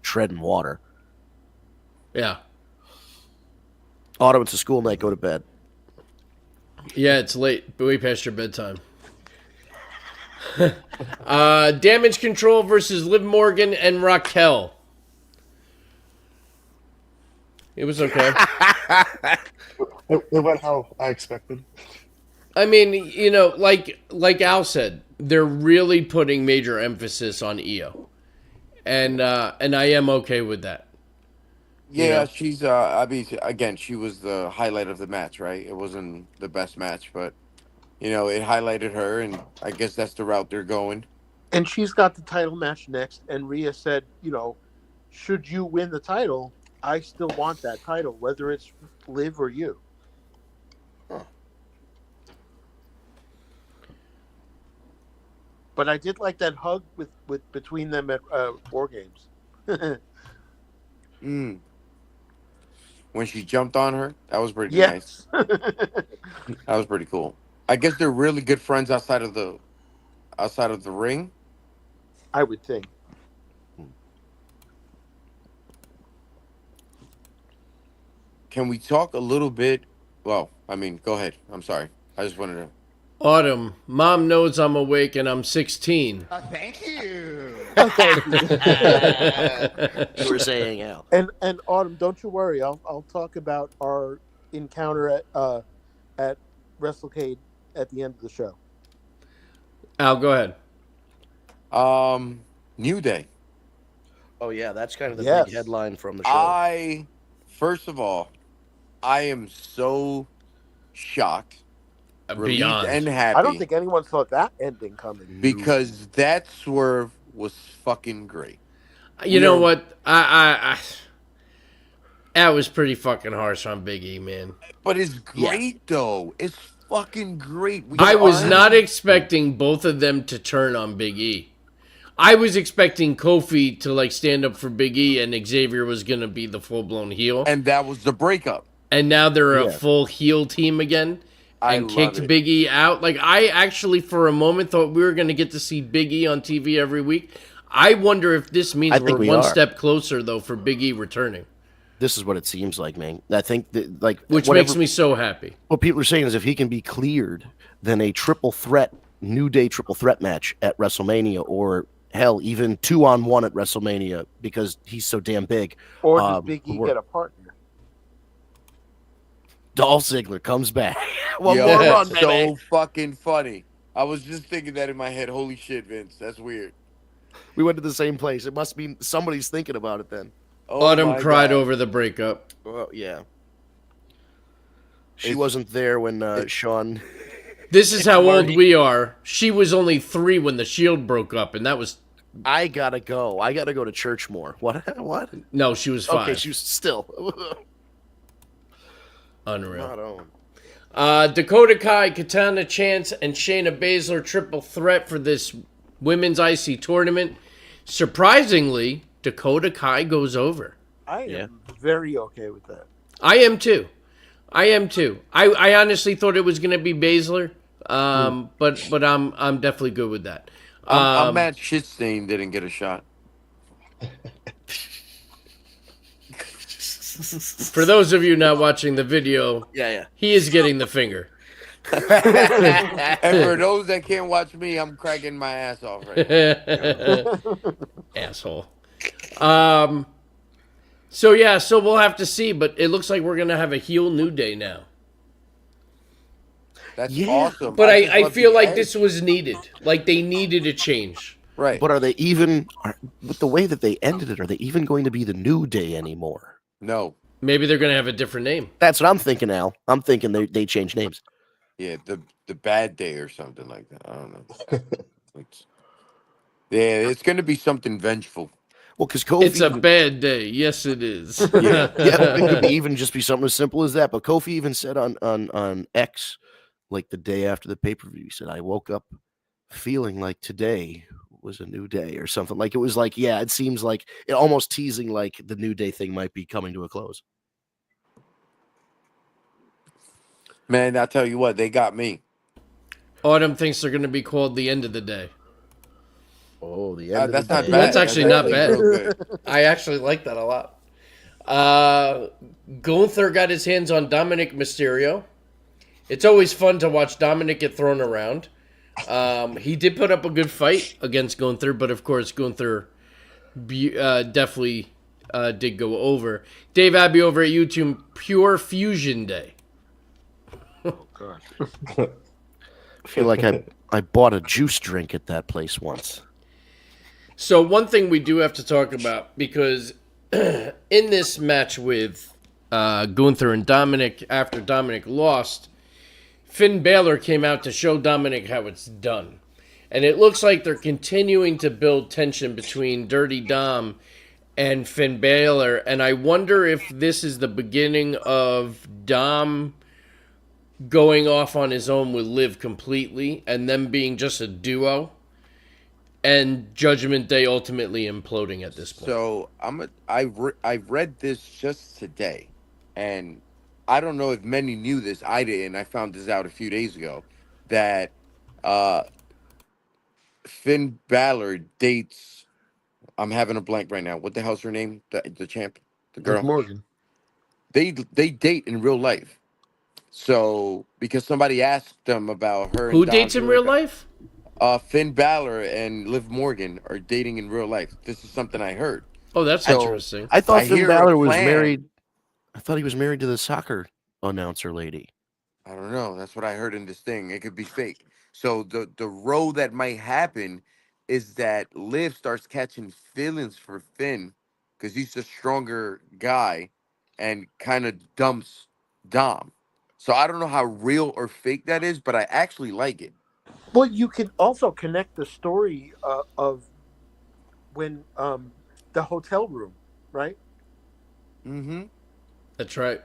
treading water. Yeah. Autumn, it's a school night. Go to bed. Yeah, it's late. Way past your bedtime. Damage Control versus Liv Morgan and Raquel. It was okay. It went how I expected. I mean, you know, like Al said, they're really putting major emphasis on Io, and I am okay with that. Yeah, know? she's. I mean, again, she was the highlight of the match, right? It wasn't the best match, but you know, it highlighted her, and I guess that's the route they're going. And she's got the title match next. And Rhea said, you know, should you win the title, I still want that title, whether it's Liv or you. But I did like that hug with between them at War Games. Mm. When she jumped on her, that was pretty Yes. nice. That was pretty cool. I guess they're really good friends outside of the ring. I would think. Can we talk a little bit? Well, I mean, go ahead. I'm sorry. I just wanted to. Autumn, Mom knows I'm awake and I'm 16. Thank you. You were saying, Al. And Autumn, don't you worry. I'll talk about our encounter at WrestleCade at the end of the show. Al, go ahead. New Day. Oh yeah, that's kind of the Yes. big headline from the show. First of all, I am so shocked, relieved, Beyond. and happy. I don't think anyone saw that ending coming. because that swerve was fucking great. You know what? I that was pretty fucking harsh on Big E, man. But it's great though. It's fucking great. I was not expecting both of them to turn on Big E. I was expecting Kofi to like stand up for Big E and Xavier was gonna be the full blown heel. and that was the breakup. And now they're a full heel team again I and love kicked it. Big E out. Like I actually for a moment thought we were gonna get to see Big E on TV every week. I wonder if this means I think we're we one are. step closer though for Big E returning. This is what it seems like, man. I think that, like, Which whatever- makes me so happy. What people are saying is if he can be cleared, then a triple threat, New Day triple threat match at WrestleMania, or hell, even 2-on-1 at WrestleMania because he's so damn big. Or does Big E work. get a partner? Dolph Ziggler comes back. One Yo, more that's run, so baby. fucking funny. I was just thinking that in my head. Holy shit, Vince. That's weird. We went to the same place. It must mean somebody's thinking about it then. Oh Autumn my cried God. over the breakup. Well, yeah. She It's- wasn't there when Sean. This is how old Marty. we are. She was only 3 when the Shield broke up, and that was I gotta go. I gotta go to church more. What? What? No, she was 5. Okay, she was still. Unreal. Not on. Dakota Kai, Katana Chance, and Shayna Baszler triple threat for this women's IC tournament. Surprisingly, Dakota Kai goes over. I am very okay with that. I am too. I honestly thought it was going to be Baszler, but I'm definitely good with that. I'm mad Shitstain didn't get a shot. For those of you not watching the video, Yeah. he is getting the finger. And for those that can't watch me, I'm cracking my ass off right now. Asshole. So we'll have to see, but it looks like we're gonna have a heel New Day now. That's Yeah. awesome. But just I love feel the like edge. this was needed. Like they needed a change. Right. But are they even with the way that they ended it? Are they even going to be the New Day anymore? No. Maybe they're gonna have a different name. That's what I'm thinking, Al. I'm thinking they change names. Yeah, the bad day or something like that. I don't know. It's going to be something vengeful. Well, because Kofi. It's a bad day. Yes, it is. Yeah, it could even just be something as simple as that. But Kofi even said on X, like the day after the pay-per-view, he said, "I woke up feeling like today was a new day," or something. Like it was like, yeah, it seems like it almost teasing like the New Day thing might be coming to a close. Man, I tell you what, they got me. Autumn thinks they're gonna be called the end of the day. Oh, the end. That's not bad. That's actually not bad. real good. I actually like that a lot. Gunther got his hands on Dominic Mysterio. It's always fun to watch Dominic get thrown around. He did put up a good fight against Gunther, but of course Gunther definitely did go over. Dave Abbey over at YouTube, Pure Fusion Day. Oh God. I feel like I bought a juice drink at that place once. So one thing we do have to talk about, because in this match with Gunther and Dominic, after Dominic lost, Finn Balor came out to show Dominic how it's done. And it looks like they're continuing to build tension between Dirty Dom and Finn Balor. And I wonder if this is the beginning of Dom going off on his own with Liv completely and them being just a duo. And Judgment Day ultimately imploding at this point. So I read this just today, and I don't know if many knew this. I didn't. I found this out a few days ago that Finn Balor dates. I'm having a blank right now. What the hell's her name? The champ, the girl. Liv Morgan. They date in real life. So because somebody asked them about her. Who and Dom dates in real life? Finn Balor and Liv Morgan are dating in real life. This is something I heard. Oh, that's So- interesting. I thought I Finn hear a Balor was plan. married. I thought he was married to the soccer announcer lady. I don't know. That's what I heard in this thing. It could be fake. So the row that might happen is that Liv starts catching feelings for Finn because he's a stronger guy and kind of dumps Dom. So I don't know how real or fake that is, but I actually like it. Well, you can also connect the story of when the hotel room, right? Mm-hmm. That's right.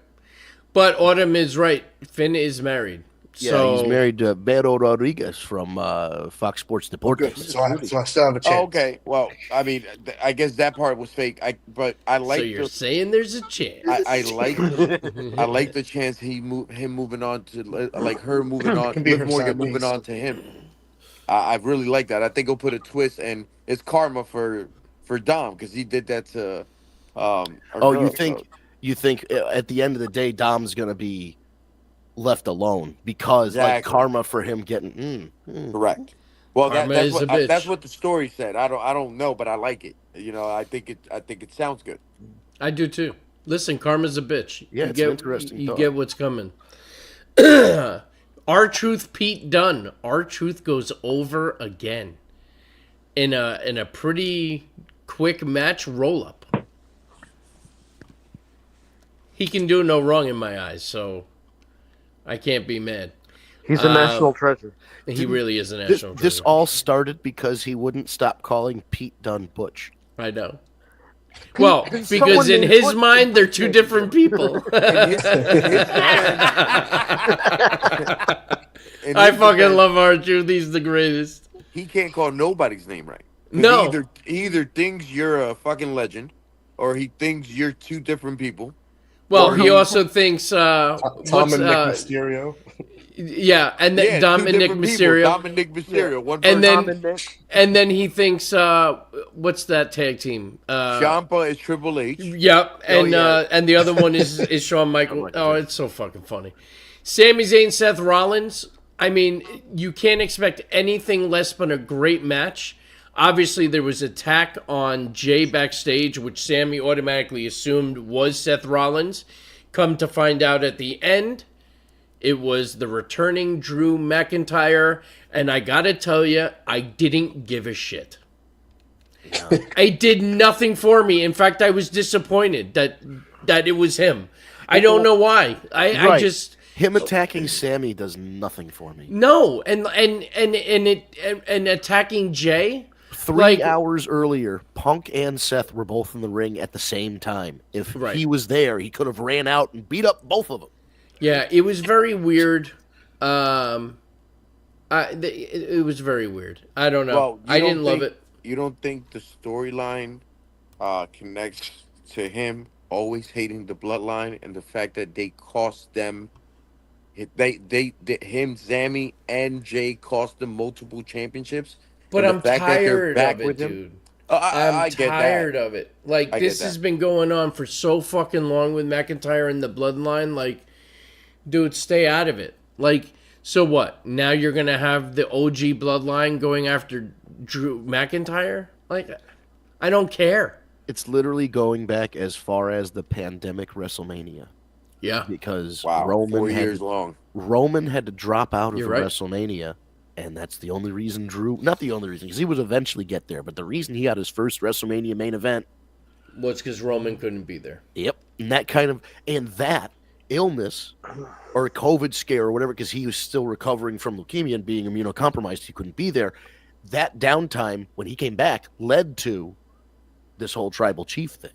But Autumn is right. Finn is married. Yeah, So he's married to Beto Rodriguez from Fox Sports Good. Deportes. So I still have a chance. Oh, okay. Well, I mean, I guess that part was fake. But I like so you're the saying there's a chance. I like the chance him moving on to like her moving on, Can be Liv her Morgan side moving piece. on to him. I really like that. I think he'll put a twist, and it's karma for Dom because he did that to. Our Oh, girl, you think at the end of the day Dom's gonna be left alone because like Exactly. karma for him getting correct? Well, Karma that's is what a bitch. that's what the story said. I don't know, but I like it. You know, I think it sounds good. I do too. Listen, karma's a bitch. Yeah, you it's get, an interesting You thought. get what's coming. R-Truth Pete Dunne. R-Truth goes over again in a pretty quick match roll-up. He can do no wrong in my eyes, so I can't be mad. He's a national treasure. He really is a This, national this treasure. all started because he wouldn't stop calling Pete Dunne Butch. I know. Well, Pete, because someone in named his Butch mind, they're Butch two named different people. In his I fucking defense, love R-Truth. He's the greatest. He can't call nobody's name right. 'Cause No. He either thinks you're a fucking legend, or he thinks you're two different people. Well, Or he also thinks Tom what's and Nick Mysterio. yeah, and then Yeah, Dom two and Nick different people. Mysterio, Dom and Nick Mysterio. One And person. then- Tom and Nick. and then he thinks what's that tag team? Ciampa is Triple H. Yep, and yeah. And the other one is Shawn Michaels. Oh, it's so fucking funny. Sami Zayn, Seth Rollins. I mean, you can't expect anything less but a great match. Obviously, there was attack on Jay backstage, which Sammy automatically assumed was Seth Rollins. Come to find out at the end, it was the returning Drew McIntyre, and I gotta tell you, I didn't give a shit. It did nothing for me. In fact, I was disappointed that it was him. I don't know why. I Right. just Him attacking Sammy does nothing for me. no, and attacking Jay. 3 hours earlier, Punk and Seth were both in the ring at the same time. If Right. he was there, he could have ran out and beat up both of them. Yeah, it was very weird. It was very weird. I don't know. Well, I didn't love it. You don't think the storyline connects to him always hating the bloodline and the fact that they cost them, him, Sammy, and Jay cost them multiple championships? But And the I'm fact that they're tired back of it, with him? dude. I I'm get tired that. of it. Like, I this get has that. been going on for so fucking long with McIntyre and the bloodline. Like, dude, stay out of it. Like, so what? Now you're going to have the OG bloodline going after Drew McIntyre? Like, I don't care. It's literally going back as far as the pandemic WrestleMania Yeah. because Wow, 4 Roman years long. had to drop out of You're the right. WrestleMania, and that's the only reason not the only reason, because he would eventually get there, but the reason he got his first WrestleMania main event, Well, it's because Roman couldn't be there. yep, and that illness or COVID scare or whatever, because he was still recovering from leukemia and being immunocompromised, he couldn't be there. That downtime when he came back led to this whole tribal chief thing.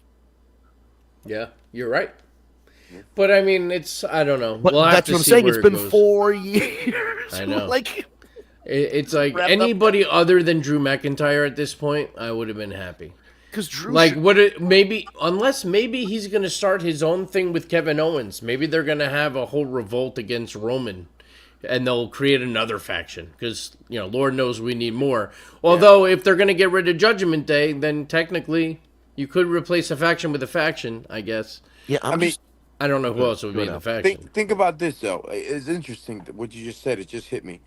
Yeah, you're right. But I mean, I don't know. But We'll have that's to what I'm see saying. where It's it been goes. 4 years. I know. Like, It's like Wrapped up. anybody other than Drew McIntyre at this point, I would have been happy. because Drew, Like, unless maybe he's going to start his own thing with Kevin Owens. Maybe they're going to have a whole revolt against Roman and they'll create another faction because, Lord knows we need more. Although, if they're going to get rid of Judgment Day, then technically you could replace a faction with a faction, I guess. yeah, I mean, I don't know who else would be in the faction. think about this, though. It's interesting that what you just said. It just hit me.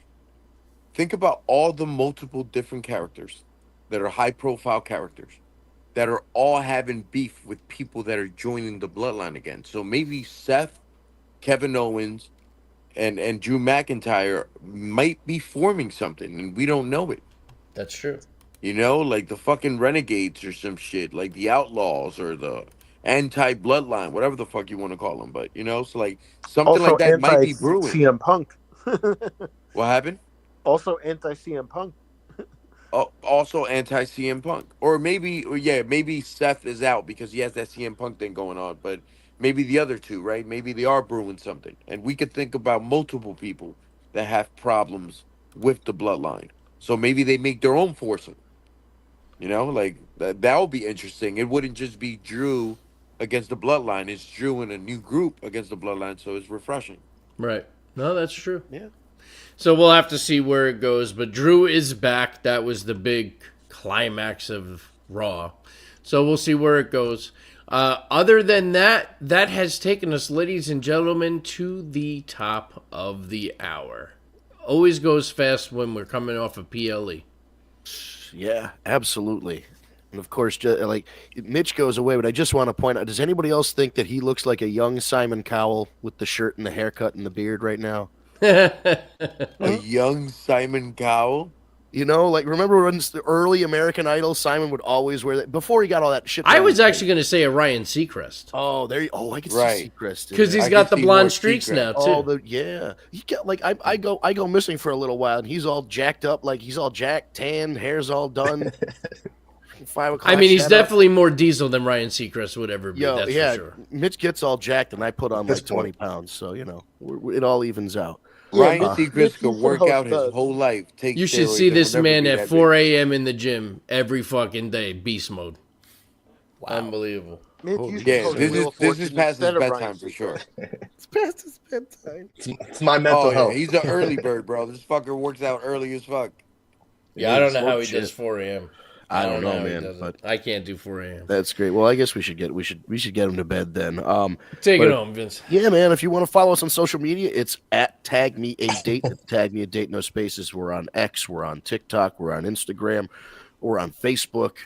Think about all the multiple different characters that are high-profile characters that are all having beef with people that are joining the bloodline again. So maybe Seth, Kevin Owens, and Drew McIntyre might be forming something, and we don't know it. That's true. Like the fucking Renegades or some shit, like the Outlaws or the Anti-Bloodline, whatever the fuck you want to call them. But, so like something Also like that might be brewing. CM Punk. What happened? Also anti CM Punk. Also anti-CM Punk. Or maybe Seth is out because he has that CM Punk thing going on. But maybe the other two, right? Maybe they are brewing something. And we could think about multiple people that have problems with the bloodline. So maybe they make their own foursome. Like that would be interesting. It wouldn't just be Drew against the bloodline. It's Drew and a new group against the bloodline. So it's refreshing. Right. No, that's true. Yeah. So we'll have to see where it goes. But Drew is back. That was the big climax of Raw. So we'll see where it goes. Other than that, that has taken us, ladies and gentlemen, to the top of the hour. Always goes fast when we're coming off of PLE. Yeah, absolutely. And of course, like Mitch goes away, but I just want to point out: does anybody else think that he looks like a young Simon Cowell with the shirt and the haircut and the beard right now? A young Simon Cowell? You know, like remember when the early American Idol, Simon would always wear that before he got all that shit. I was actually going to say a Ryan Seacrest. Oh, there. I can Right. see Seacrest Because he's I got can the see more blonde streaks Seacrest. now too. Oh, yeah. He got like I go missing for a little while, and he's all jacked up, like he's all jacked, tan, hair's all done. 5 o'clock. I mean, he's shadow. definitely more diesel than Ryan Seacrest would ever be. Yo, that's yeah. for sure. Mitch gets all jacked, and I put on This like 20 point. pounds, so you know it all evens out. Ryan Mitch Seacrest used could to work host out his the- whole life. Take You should steroids see and this will never man be at that 4 big. a.m. in the gym every fucking day, beast mode. Unbelievable. Mitch Holy used to Yeah, host this Wheel is of this Fortune is past his instead of Ryan bedtime for sure. Seacrest. It's past his bedtime. It's my mental Oh yeah, health. he's an early bird, bro. This fucker works out early as fuck. Yeah, I don't know Smoke how he shit. does 4 a.m. I don't know, how he man, does it. but I can't do 4 a.m. that's great. Well, I guess we should get him to bed then. Take but- it home, Vince. Yeah, man. If you want to follow us on social media, it's at Tag Me a Date. Tag Me a Date, no spaces. We're on X. We're on TikTok. We're on Instagram. We're on Facebook.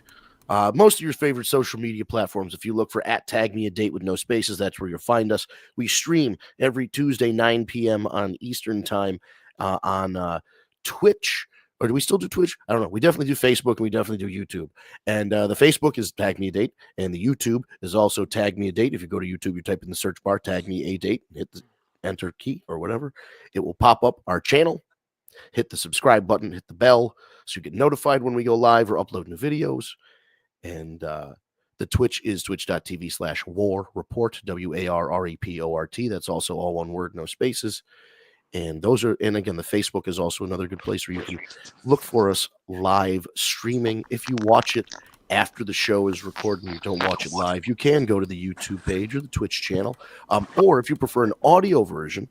Most of your favorite social media platforms. If you look for at Tag Me a Date with no spaces, that's where you'll find us. We stream every Tuesday 9 p.m. on Eastern Time on Twitch. Or do we still do Twitch? I don't know. We definitely do Facebook and we definitely do YouTube. And the Facebook is Tag Me a Date, and the YouTube is also Tag Me a Date. If you go to YouTube, you type in the search bar Tag Me a Date, and hit the enter key or whatever, it will pop up our channel. Hit the subscribe button, hit the bell, so you get notified when we go live or upload new videos. And the Twitch is twitch.tv/war report, WARREPORT. That's also all one word, no spaces. And again, the Facebook is also another good place where you can look for us live streaming. If you watch it after the show is recorded and you don't watch it live, you can go to the YouTube page or the Twitch channel. Or if you prefer an audio version,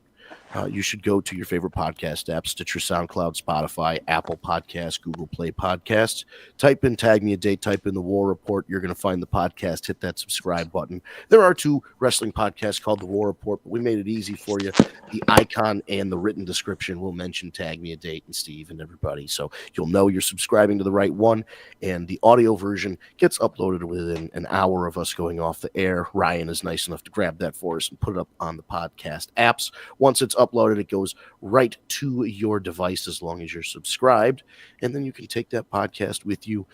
you should go to your favorite podcast app, Stitcher, SoundCloud, Spotify, Apple Podcasts, Google Play Podcasts. Type in Tag Me a Date, type in the War Report. You're going to find the podcast. Hit that subscribe button. There are 2 wrestling podcasts called the War Report, but we made it easy for you. The icon and the written description will mention Tag Me a Date and Steve and everybody. So you'll know you're subscribing to the right one. And the audio version gets uploaded within an hour of us going off the air. Ryan is nice enough to grab that for us and put it up on the podcast apps. Once it's uploaded, it goes right to your device as long as you're subscribed. And then you can take that podcast with you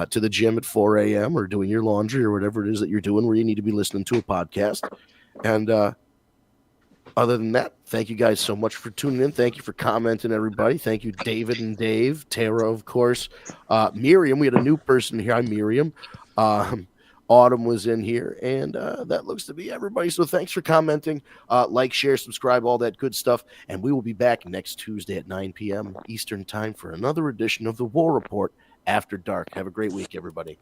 to the gym at 4 a.m. or doing your laundry or whatever it is that you're doing where you need to be listening to a podcast. And other than that, thank you guys so much for tuning in. Thank you for commenting, everybody. Thank you, David and Dave, Tara, of course. Miriam, we had a new person here. I'm Miriam. Autumn was in here, and that looks to be everybody. So thanks for commenting. Like, share, subscribe, all that good stuff. And we will be back next Tuesday at 9 p.m. Eastern Time for another edition of the War Report After Dark. Have a great week, everybody.